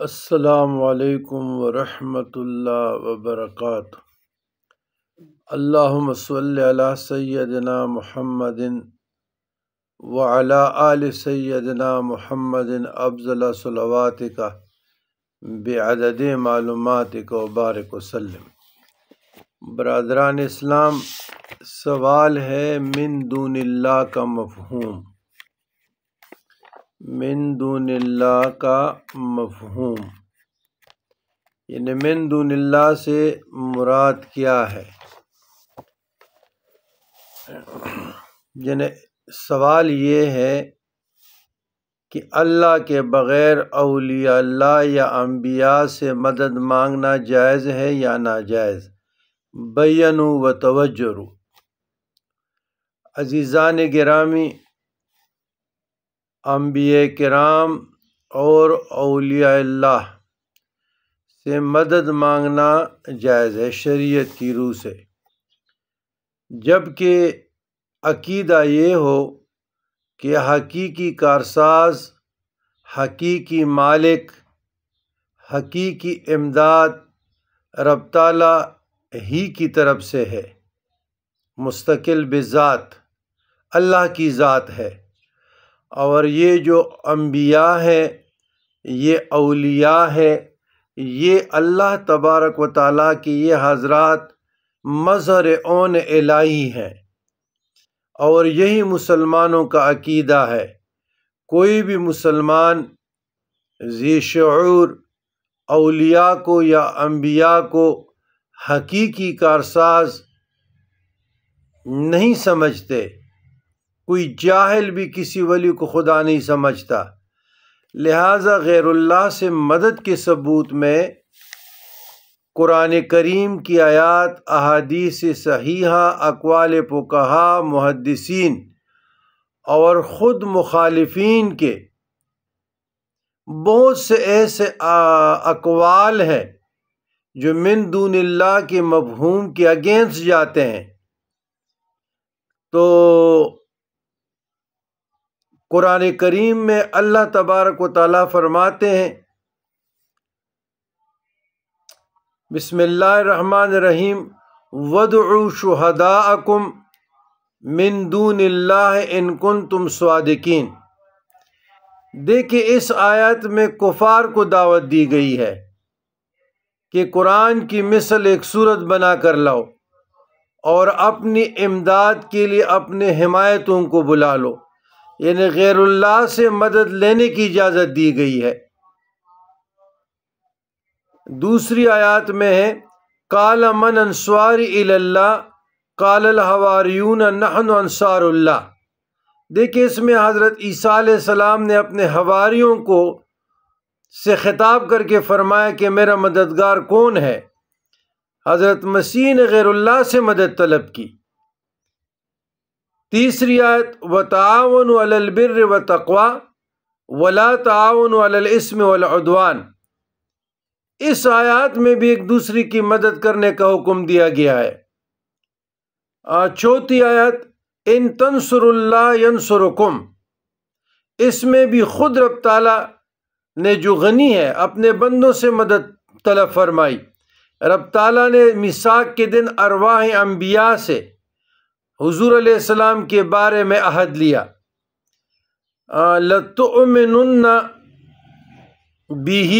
السلام علیکم ورحمۃ اللہ وبرکاتہ۔ اللہم صلی علی سیدنا محمد وعلی آل سیدنا محمد افضل صلواتک بعدد معلوماتک وبارک وسلم۔ برادران اسلام، سوال ہے من دون اللہ کا مفہوم۔ من دون اللہ کا مفہوم یعنی من دون اللہ سے مراد کیا ہے؟ یعنی سوال یہ ہے کہ اللہ کے بغیر اولیاء اللہ یا انبیاء سے مدد مانگنا جائز ہے یا ناجائز؟ بینوا و توجروا۔ عزیزان گرامی، انبیاء کرام اور اولیاء اللہ سے مدد مانگنا جائز ہے شریعت کی روح سے، جبکہ عقیدہ یہ ہو کہ حقیقی کارساز، حقیقی مالک، حقیقی امداد رب تعالیٰ ہی کی طرف سے ہے، مستقل بذات اللہ کی ذات ہے، اور یہ جو انبیاء ہیں، یہ اولیاء ہیں، یہ اللہ تبارک و تعالیٰ کی یہ حضرات مظہر عون الہی ہیں، اور یہی مسلمانوں کا عقیدہ ہے۔ کوئی بھی مسلمان ذی شعور اولیاء کو یا انبیاء کو حقیقی کارساز نہیں سمجھتے، کوئی جاہل بھی کسی ولی کو خدا نہیں سمجھتا، لہٰذا غیر اللہ سے مدد کے ثبوت میں قرآن کریم کی آیات، احادیث صحیحہ، اقوال فقہا، محدثین اور خود مخالفین کے بہت سے ایسے اقوال ہیں جو من دون اللہ کے مفہوم کے اگینسٹ جاتے ہیں۔ تو قرآن کریم میں اللہ تبارک و تعالیٰ فرماتے ہیں، بسم اللہ الرحمن الرحیم، وَادْعُوا شُهَدَاءَكُمْ مِن دُونِ اللَّهِ إِن كُنتُمْ صَادِقِينَ۔ دیکھیں اس آیت میں کفار کو دعوت دی گئی ہے کہ قرآن کی مثل ایک صورت بنا کر لاؤ اور اپنی امداد کے لیے اپنے حمایتوں کو بلا لو، یعنی غیر اللہ سے مدد لینے کی اجازت دی گئی ہے۔ دوسری آیات میں ہے قَالَ مَنْ أَنصَارِي إِلَى اللَّهِ قَالَ الْحَوَارِيُّونَ نَحْنُ أَنصَارُ اللَّهِ۔ دیکھیں اس میں حضرت عیسیٰ علیہ السلام نے اپنے حواریوں کو سے خطاب کر کے فرمایا کہ میرا مددگار کون ہے؟ حضرت مسیح نے غیر اللہ سے مدد طلب کی۔ تیسری آیت وَتَعَاوَنُوا عَلَى الْبِرِّ وَالتَّقْوَىٰ وَلَا تَعَاوَنُوا عَلَى الْإِثْمِ وَالْعُدْوَانِ۔ اس آیات میں بھی ایک دوسرے کی مدد کرنے کا حکم دیا گیا ہے۔ چوتھی آیت ان تنصروا اللہ ینصرکم، اس میں بھی خود رب تعالیٰ نے جو غنی ہے اپنے بندوں سے مدد طلب فرمائی۔ رب تعالیٰ نے میثاق کے دن ارواح انبیاء سے حضور علیہ السلام کے بارے میں عہد لیا، لَتُؤْمِنُنَّ بِهِ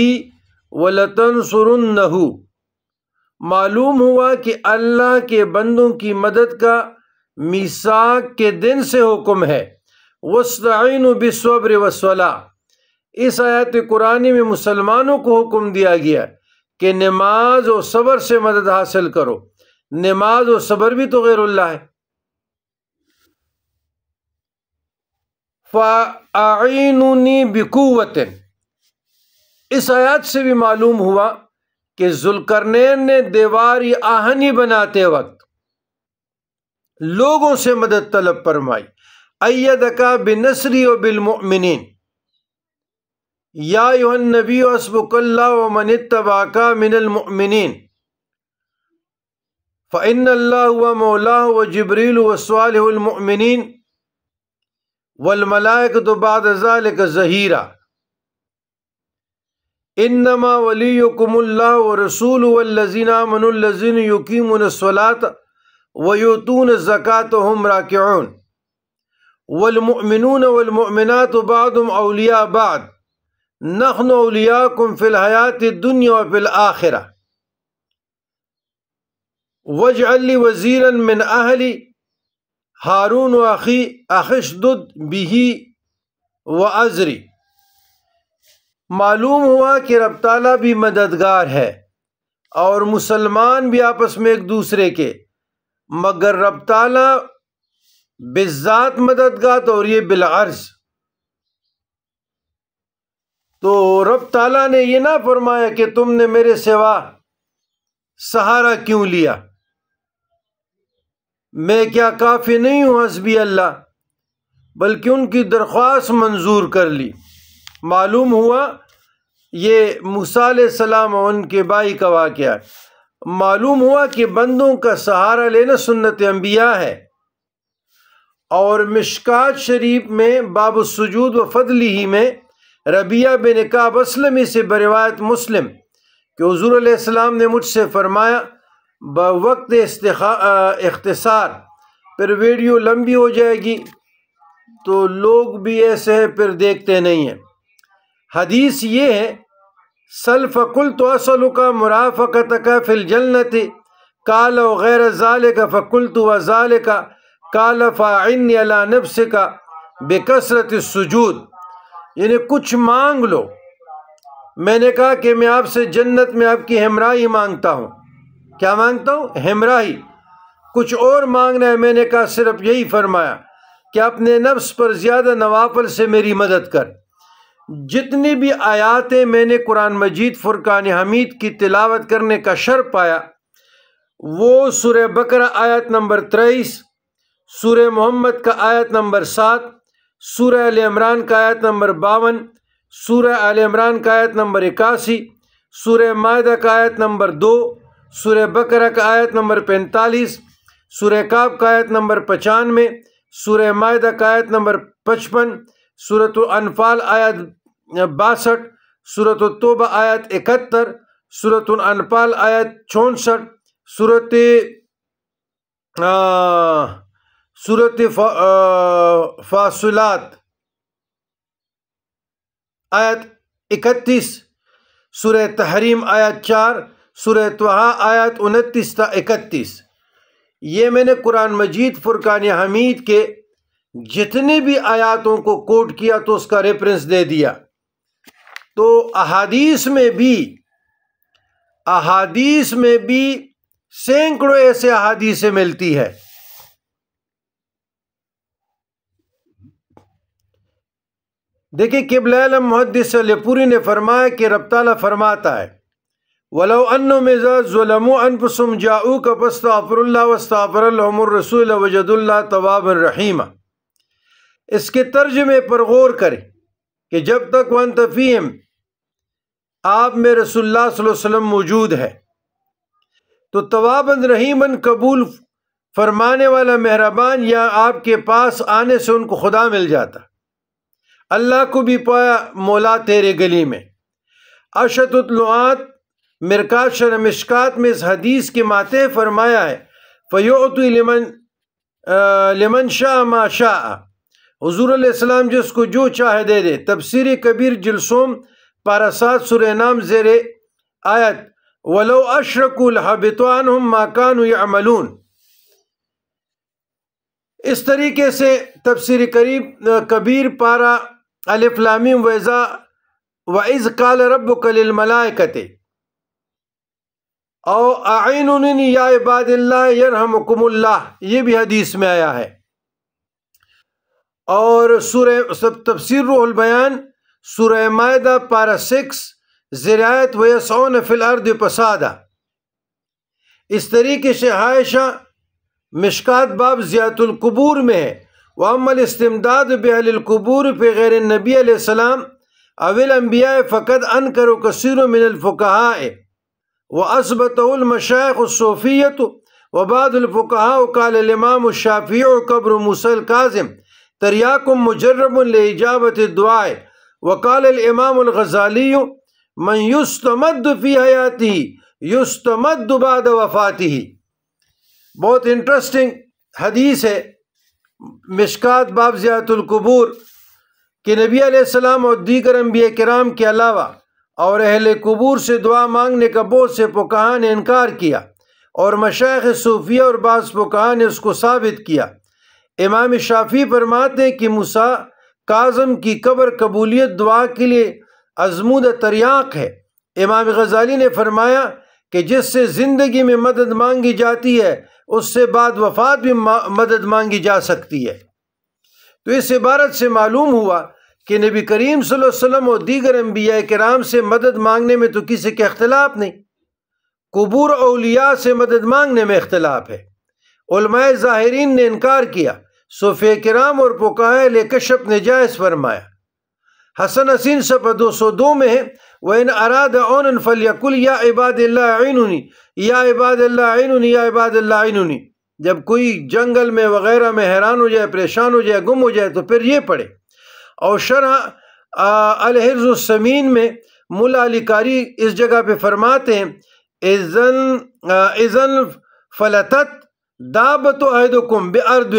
وَلَتَنْصُرُنَّهُ۔ معلوم ہوا کہ اللہ کے بندوں کی مدد کا میثاق کے دن سے حکم ہے۔ وَاسْتَعِینُوا بِالصَّبْرِ وَالصَّلَاةِ۔ اس آیت قرآنی میں مسلمانوں کو حکم دیا گیا کہ نماز و صبر سے مدد حاصل کرو۔ نماز و صبر بھی تو غیر اللہ ہے۔ فَأَعِینُونِی بِقُوَّةٍ۔ اس آیات سے بھی معلوم ہوا کہ ذوالقرنین نے دیوار آہنی بناتے وقت لوگوں سے مدد طلب فرمائی۔ ایدک بنصری وبالمؤمنین، یا ایھا النبی حسبک اللہ ومن اتبعک من المؤمنین، فإن اللہ هو مولاه وجبریل وصالح المؤمنین والملائکۃ بعد ذلک ظہیرا۔ انما ولیکم اللہ ورسولہ والذین آمنوا الذین یقیمون الصلاۃ ویؤتون الزکاۃ وہم راکعون والمؤمنون والمؤمنات بعضهم اولیاء بعض نحن اولیاءکم فی الحیاۃ الدنیا وفی الآخرہ واجعل لی وزیرا من اہلی ہارون واخی اشدد بہ وازری۔ معلوم ہوا کہ رب تعالیٰ بھی مددگار ہے اور مسلمان بھی آپس میں ایک دوسرے کے، مگر رب تعالیٰ بالذات مددگار اور یہ بالعرض۔ تو رب تعالیٰ نے یہ نہ فرمایا کہ تم نے میرے سوا سہارا کیوں لیا، میں کیا کافی نہیں ہوں حسبی اللہ، بلکہ ان کی درخواست منظور کر لی۔ معلوم ہوا یہ موسیٰ علیہ السلام اور ان کے بھائی کا واقعہ ہے۔ معلوم ہوا کہ بندوں کا سہارا لینا سنت انبیاء ہے۔ اور مشکات شریف میں باب السجود و فضلہ میں ربیعہ بن کعب اسلمی سے بروایت مسلم کہ حضور علیہ السلام نے مجھ سے فرمایا بوقت اختصار، پھر ویڈیو لمبی ہو جائے گی تو لوگ بھی ایسے ہیں پھر دیکھتے نہیں ہیں۔ حدیث یہ ہے، سل فقلت اسألک مرافقتک فی الجنۃ قال وغیر ذلک فقلت وذلک قال فاعنی علی نفسک بکثرۃ السجود، یعنی کچھ مانگ لو۔ میں نے کہا کہ میں آپ سے جنت میں آپ کی ہمراہی مانگتا ہوں۔ کیا مانگتا ہوں؟ ہمراہی۔ کچھ اور مانگنا ہے؟ میں نے کہا صرف یہی فرمایا کہ اپنے نفس پر زیادہ نوافل سے میری مدد کر۔ جتنی بھی آیاتیں میں نے قرآن مجید فرقان حمید کی تلاوت کرنے کا شرف پایا وہ سورہ بقرہ آیت نمبر 23، سورہ محمد کا آیت نمبر 7، سورہ آل عمران کا آیت نمبر 52، سورہ آل عمران کا آیت نمبر 81، سورہ مائدہ کا آیت نمبر 2، سورہ بقرہ کا آیت نمبر 45، سورہ کاف کا آیت نمبر 95، سورہ مائدہ کا آیت نمبر 55، سورۃ الانفال آیت 62، سورۃ التوبہ آیت 71، سورۃ الانفال آیت 64، سورۃ فاصلات آیت 31، سورہ تحریم آیت 4، سورہ طٰہٰ آیت 29 تا 31۔ یہ میں نے قرآن مجید فرقان حمید کے جتنے بھی آیاتوں کو کوٹ کیا تو اس کا ریفرنس دے دیا۔ تو احادیث میں بھی سینکڑوں ایسے احادیثیں ملتی ہے۔ دیکھیں قبلہ عالم محدث علی پوری نے فرمایا کہ رب تعالیٰ فرماتا ہے وَلَوْ أَنَّهُمْ إِذَا ظَلَمُوا أَنفُسَهُمْ جَاءُوكَ فَاسْتَغْفَرُوا اللَّهَ وَاسْتَغْفَرَ لَهُمُ الرَّسُولُ وَوَجَدُوا اللَّهَ تَوَّابًا رَحِيمًا۔ اس کے ترجمے پر غور کریں کہ جب تک وَأَنْتَ فِيهِمْ آپ میں رسول اللہ صلی اللہ علیہ وسلم موجود ہے تو توابًا رحیمًا قبول فرمانے والا مہربان یا آپ کے پاس آنے سے ان کو خدا مل جاتا، اللہ کو بھی پایا مولا تیرے گلی میں۔ اشد النعات مرکات شرح مشکات میں اس حدیث کے ماتے فرمایا ہے فَيُعْطِي لمن شاء ما شاء، حضور علیہ السلام جس کو جو چاہے دے دے۔ تفسیر کبیر جلسوم پارہ 7 سورہ نام زیر آیت وَلَوْ أَشْرَكُوا لَحَبِطَ عَنْهُمْ مَا كَانُوا يَعْمَلُونَ۔ اس طریقے سے تفسیر کبیر پارہ الف لام میم وَإِذْ قَالَ رَبُّكَ لِلْمَلَائِكَةِ او اعینونی یا عباد اللہ یرحمکم اللہ، یہ بھی حدیث میں آیا ہے۔ اور سورہ تفسیر روح البیان سورہ مائدہ پارہ 6 زیر آیت وَيَسْعُونَ فِي الْأَرْضِ فَسَادًا۔ اس طریقے سے عائشہ مشکات باب زیارت القبور میں ہے وَأَمَّا الْإِسْتِمْدَادُ بِأَهْلِ الْقُبُورِ فِي غَيْرِ النَّبِيِّ علیہ السلام أَوِ الْأَنْبِيَاءِ فَقَدْ أَنْكَرَ كَثِيرٌ مِنَ الْفُقَهَاءِ وَأَثْبَتَهُ الْمَشَائِخُ الصُّوفِيَّةُ وَبَعْضُ الْفُقَهَاءِ قَالَ الْإِمَامُ الشَّافِعِيُّ قَبْرُ مُوسَى الْكَاظِمِ تَرْيَاقٌ مُجَرَّبٌ لِإِجَابَةِ الدُّعَاءِ وَقَالَ الْإِمَامُ الْغَزَالِيُّ من یستمد فی حیاتہ یستمد بعد وفاتہ۔ بہت انٹرسٹنگ حدیث ہے، مشکات باب زیارت القبور، کہ نبی علیہ السلام اور دیگر انبیاء کرام کے علاوہ اور اہل قبور سے دعا مانگنے کا بہت سے فقہا نے انکار کیا، اور مشائخ صوفیہ اور بعض فقہا نے اس کو ثابت کیا۔ امام شافعی فرماتے ہیں کہ موسیٰ کاظم کی قبر قبولیت دعا کے لیے ازمودہ تریاق ہے۔ امام غزالی نے فرمایا کہ جس سے زندگی میں مدد مانگی جاتی ہے اس سے بعد وفات بھی مدد مانگی جا سکتی ہے۔ تو اس عبارت سے معلوم ہوا کہ نبی کریم صلی اللہ علیہ وسلم اور دیگر انبیاء کرام سے مدد مانگنے میں تو کسی کے اختلاف نہیں، قبور اولیاء سے مدد مانگنے میں اختلاف ہے۔ علماء ظاہرین نے انکار کیا، صوفیہ کرام اور فقہاء اہل کشف نے جائز فرمایا۔ حسن حسین صفحہ 202 میں ہے، وَإِنْ أَرَادَ عَوْنًا فَلْيَقُلْ يَا عِبَادِ اللَّهِ عِنُونِي یا عباد اللہ عِنُونِی یا عباد اللہ عِنُونِی۔ جب کوئی جنگل میں وغیرہ میں حیران ہو جائے، پریشان ہو جائے، گم ہو جائے تو پھر یہ پڑھے۔ اور شرح الحرز السمین میں ملا علی قاری اس جگہ پہ فرماتے ہیں اذن فلتت دابت احدکم بارض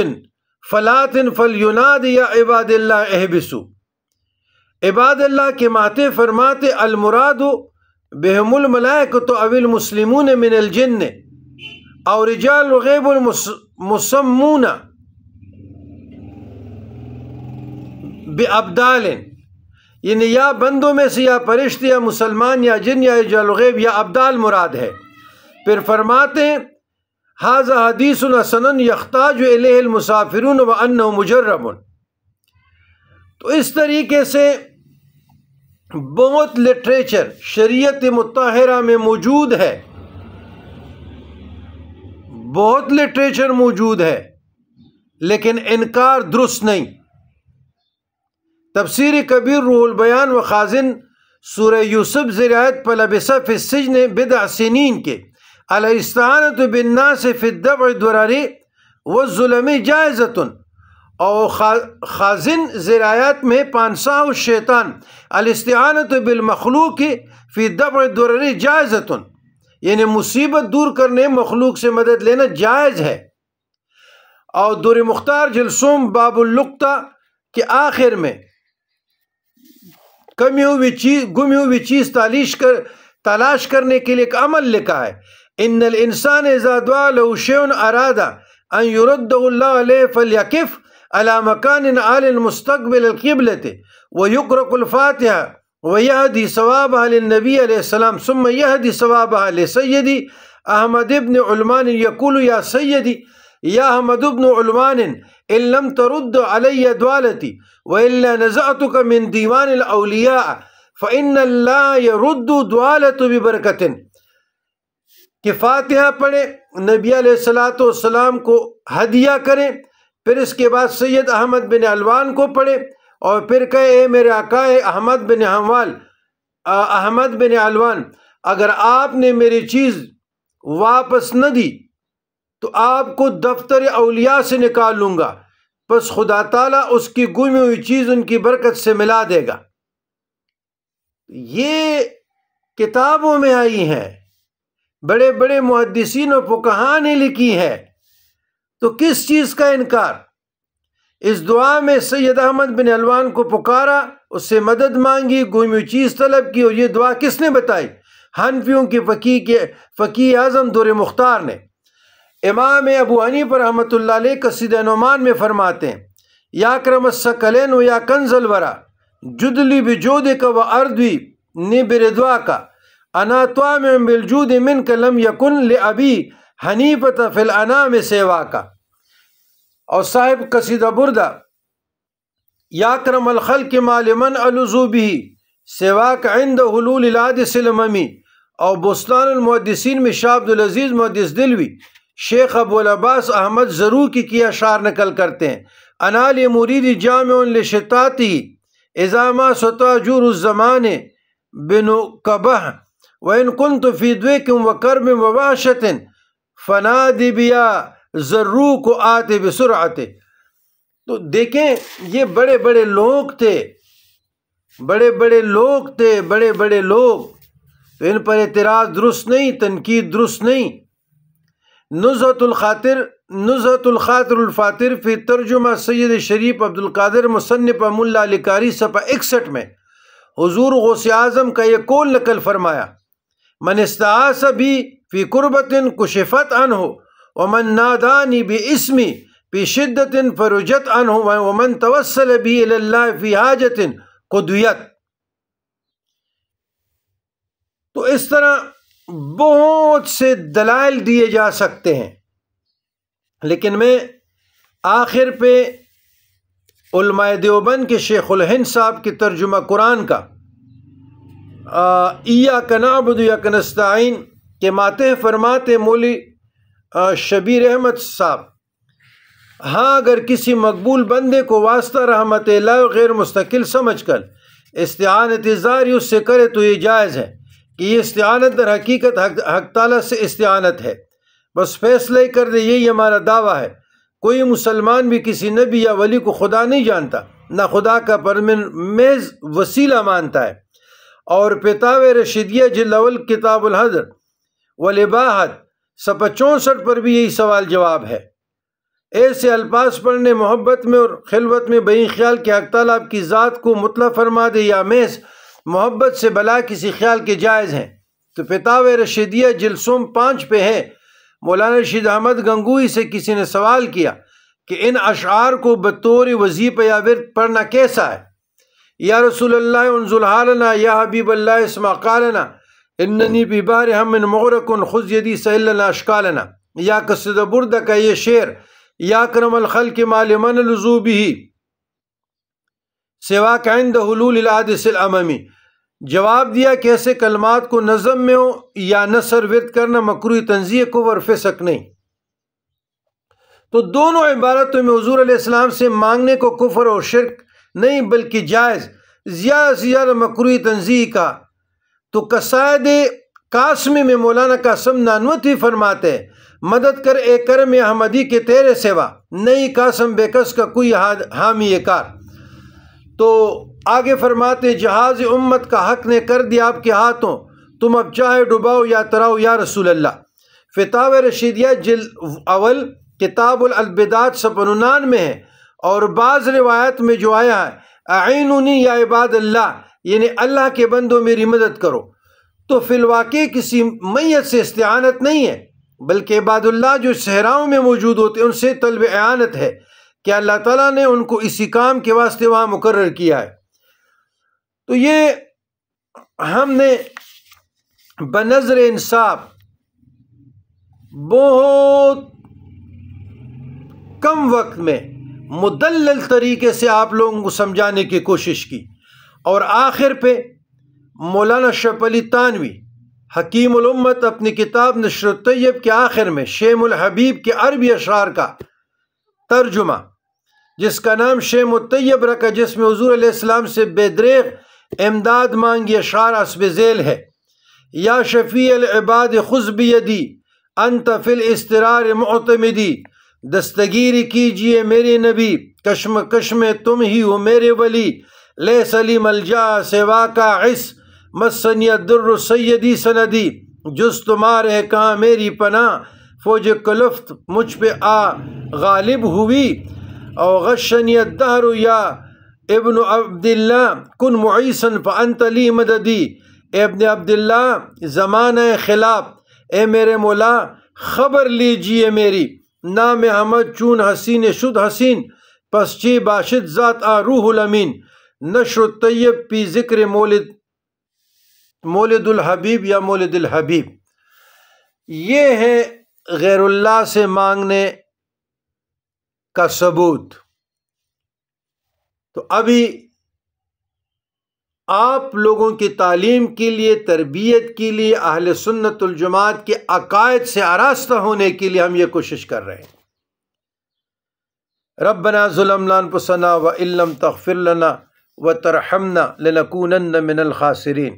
فلات فلیناد یا عباد اللہ احبسوا۔ عباد اللہ کے ماتے فرماتے المراد بہم الملائکۃ او المسلمون من الجن او رجال غیب المسمون بابدال، یعنی یا بندوں میں سے یا فرشتے یا مسلمان یا جن یا رجال غیب یا ابدال مراد ہے۔ پھر فرماتے ہیں ھذا حدیث حسن یحتاج الیہ المسافرون وانہ مجرب۔ تو اس طریقے سے بہت لٹریچر شریعت مطہرہ میں موجود ہے، بہت لٹریچر موجود ہے، لیکن انکار درست نہیں۔ تفسیر کبیر روح البیان و خازن سورہ یوسف زرایت فلبث فی السجن بضع سنین کے الاستعانۃ بالناس فی الدفع الضرر والظلم جائزۃ، اور خازن زرایات میں پانساہ الشیطان الاستعانۃ بالمخلوق فی دفع الضرر جائزۃ، یعنی مصیبت دور کرنے مخلوق سے مدد لینا جائز ہے۔ اور دور مختار جلسوم باب اللقطہ کے آخر میں گمی ہوئی چیز تلاش کرنے کے لیے ایک عمل لکھا ہے، ان الانسان اذا دعا له شیء اراد ان يرده اللہ علیہ فلیقف على مکان عال مستقبل القبلة ويقرأ الفاتحة ويهدي ثوابها للنبي عليه السلام ثم يهدي ثوابها لسيدي احمد بن علمان يقول يا سيدي يا احمد بن علمان ان لم ترد علي دعالتي والا نزعتك من دیوان الاولیاء فان الله يرد دعالته ببرکۃ، کہ فاتحہ پڑھے، نبی علیہ السلام کو ہدیہ کریں، پھر اس کے بعد سید احمد بن علوان کو پڑھے، اور پھر کہے اے میرے آقا احمد بن علوان، اگر آپ نے میری چیز واپس نہ دی تو آپ کو دفتر اولیاء سے نکال لوں گا، پس خدا تعالیٰ اس کی گمی ہوئی چیز ان کی برکت سے ملا دے گا۔ یہ کتابوں میں آئی ہیں، بڑے بڑے محدثین و فقہا نے لکھی ہے، تو کس چیز کا انکار؟ اس دعا میں سید احمد بن علوان کو پکارا، اس سے مدد مانگی، گمی ہوئی چیز طلب کی، اور یہ دعا کس نے بتائی؟ حنفیوں کے فقیہ اعظم دور مختار نے۔ امام ابو حنیفہ رحمۃ اللہ علیہ قصیدہ نعمان میں فرماتے ہیں یا اکرم الثقلین و یا کنز الورا جدلی بجودک و اردوی نی برضواک انا طامع بالجود منک لم یکن لابی حنیفۃ فی الانام سواک۔ اور صاحب قصیدہ بردہ یا اکرم الخلق ما لمن الذو به سواک عند حلول الحادث الاممی، اور بستان المحدثین میں شاہ عبدالعزیز محدث دلوی شیخ ابو العباس احمد ضرور کی اشعار نقل کرتے ہیں، انا لمرید جامع لشتاتی اذا ما ستاجور الزمان بنقبہ وان كنت فی ضیق وکرب ووحشۃ فنادی بیا ضروک آتے بسرعت۔ تو دیکھیں یہ بڑے بڑے لوگ تھے، بڑے بڑے لوگ تھے، بڑے بڑے لوگ، تو ان پر اعتراض درست نہیں، تنقید درست نہیں۔ نزہۃ الخاطر الفاتر فی ترجمہ سید شریف عبد القادر مصنف ملا علی قاری صفحہ 61 میں حضور غوث اعظم کا یہ قول نقل فرمایا: من استعاذ بی فی قربۃ کشفت عنہ ومن نادانی باسمی فی شدۃ فرجت عنہ ومن توسل بی الی اللہ فی حاجۃ قضیت۔ تو اس طرح بہت سے دلائل دیے جا سکتے ہیں، لیکن میں آخر پہ علماء دیوبند کے شیخ الہند صاحب کی ترجمہ قرآن کا ایاک نعبد و ایاک نستعین کے ماتحت فرماتے مولوی شبیر احمد صاحب: ہاں، اگر کسی مقبول بندے کو واسطہ رحمت الہ غیر مستقل سمجھ کر استعانت ظاہری اس سے کرے تو یہ جائز ہے کہ یہ استعانت در حقیقت حق تعالیٰ سے استعانت ہے، بس فیصلہ ہی کر دے، یہی ہمارا دعویٰ ہے۔ کوئی مسلمان بھی کسی نبی یا ولی کو خدا نہیں جانتا، نہ خدا کا محض وسیلہ مانتا ہے۔ اور فتاوی رشیدیہ جلد اول کتاب الحدر والاباحت صفحہ 64 پر بھی یہی سوال جواب ہے۔ ایسے الفاظ پڑھنے محبت میں اور خلوت میں بہی خیال کہ حق تعالیٰ آپ کی ذات کو مطلق فرما دے یا محض محبت سے بلا کسی خیال کے جائز ہیں؟ تو فتاوی رشیدیہ جلد 5 پہ ہے۔ مولانا رشید احمد گنگوئی سے کسی نے سوال کیا کہ ان اشعار کو بطور وظیفہ یا ورد پڑھنا کیسا ہے؟ یا رسول اللہ انزل حالنا، یا حبیب اللہ اسمع قالنا، اننی فی بحر ہم مغرق خذ یدی سہل لنا اشکالنا، یا قصیدہ بردہ کا یہ شعر، یا اکرم الخلق ما لمن لزو بہ سواک عند حلول الحادث الاممی۔ جواب دیا کہ ایسے کلمات کو نظم میں ہو یا نثر ورد کرنا مکروہ تنزیہ کو اور فسق نہیں۔ تو دونوں عبارتوں میں حضور علیہ السلام سے مانگنے کو کفر اور شرک نہیں بلکہ جائز، زیادہ سے زیادہ مکروہ تنزیہ کا۔ تو قصائد قاسمی میں مولانا قاسم نانوتوی فرماتے ہیں: مدد کر اے کرم احمدی کے تیرے سوا، نہیں قاسم بے کس کا کوئی حامی کار۔ تو آگے فرماتے: جہاز امت کا حق نے کر دیا آپ کے ہاتھوں، تم اب چاہے ڈباؤ یا تراؤ یا رسول اللہ۔ فتاوی رشیدیہ جلد اول کتاب البدعات صفحہ 99 ہے۔ اور بعض روایت میں جو آیا ہے اعینونی یا عباد اللہ، یعنی اللہ کے بندوں میری مدد کرو، تو فی الواقع کسی میت سے استعانت نہیں ہے بلکہ عباد اللہ جو صحراؤں میں موجود ہوتے ہیں ان سے طلب اعانت ہے کہ اللہ تعالیٰ نے ان کو اسی کام کے واسطے وہاں مقرر کیا ہے۔ تو یہ ہم نے بنظر انصاف بہت کم وقت میں مدلل طریقے سے آپ لوگوں کو سمجھانے کی کوشش کی، اور آخر پہ مولانا شرف علی تانوی حکیم الامت اپنی کتاب نشر الطیب کے آخر میں شیم الحبیب کے عربی اشعار کا ترجمہ جس کا نام شیم الطیب رکھا، جس میں حضور علیہ السلام سے بے دریغ امداد مانگی، اشعار حسب ذیل ہے: یا شفیع العباد خذ بیدی انت فی الاضطرار معتمدی، دستگیری کیجئے میرے نبی، کشمکش میں تم ہی ہو میرے ولی، لیس لی ملجا سوا کا عص مسنی الدر سیدی سندی، جز تمہارے ہے کہاں میری پناہ، فوج کلفت مجھ پہ آ غالب ہوئی، او غشنی الدہر یا ابن عبداللہ کن معیسن فانت لی مددی، اے ابن عبداللہ زمانہ خلاف، اے میرے مولا خبر لیجئے میری، نام احمد چون حسین شد حسین، پس چی باشد ذات آ روح الامین۔ نشر الطیب پی ذکر مولد الحبیب یا مولد الحبیب۔ یہ ہے غیر اللہ سے مانگنے کا ثبوت۔ تو ابھی آپ لوگوں کی تعلیم کے لیے، تربیت کے لیے، اہل سنت الجماعت کے عقائد سے آراستہ ہونے کے لیے ہم یہ کوشش کر رہے ہیں۔ ربنا ظلمنا انفسنا وان لم تغفر لنا وترحمنا لنکونن من الخاسرین۔